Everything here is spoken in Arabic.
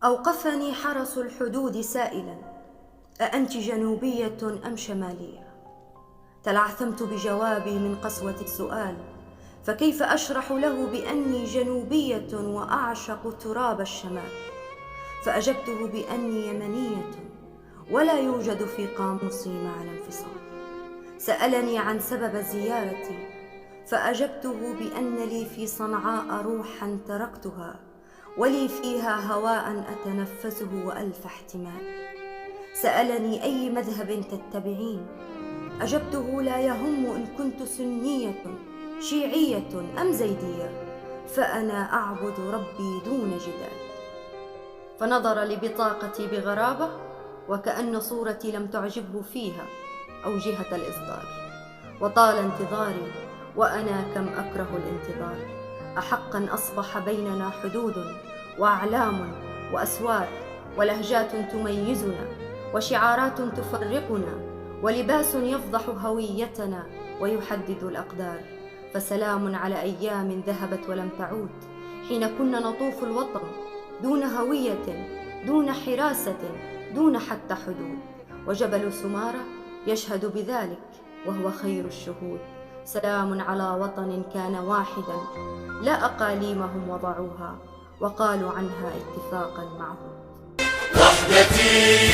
أوقفني حرس الحدود سائلا: أأنت جنوبية أم شمالية؟ تلعثمت بجوابي من قسوة السؤال، فكيف أشرح له بأني جنوبية وأعشق تراب الشمال؟ فأجبته بأني يمنية ولا يوجد في قاموسي معنى انفصال. سألني عن سبب زيارتي، فأجبته بأن لي في صنعاء روحا تركتها، ولي فيها هواء أتنفسه وألف احتمال. سألني أي مذهب تتبعين، أجبته لا يهم إن كنت سنية شيعية أم زيدية، فأنا أعبد ربي دون جدال. فنظر لبطاقتي بغرابة، وكأن صورتي لم تعجبه فيها أو جهة الإصدار. وطال انتظاري، وأنا كم أكره الانتظار. أحقا أصبح بيننا حدود وأعلام وأسوار ولهجات تميزنا وشعارات تفرقنا ولباس يفضح هويتنا ويحدد الأقدار. فسلام على أيام ذهبت ولم تعود، حين كنا نطوف الوطن دون هوية، دون حراسة، دون حتى حدود. وجبل سمارة يشهد بذلك وهو خير الشهود. سلام على وطن كان واحدا، لا أقاليمهم وضعوها وقالوا عنها اتفاقا معهود. وحدتي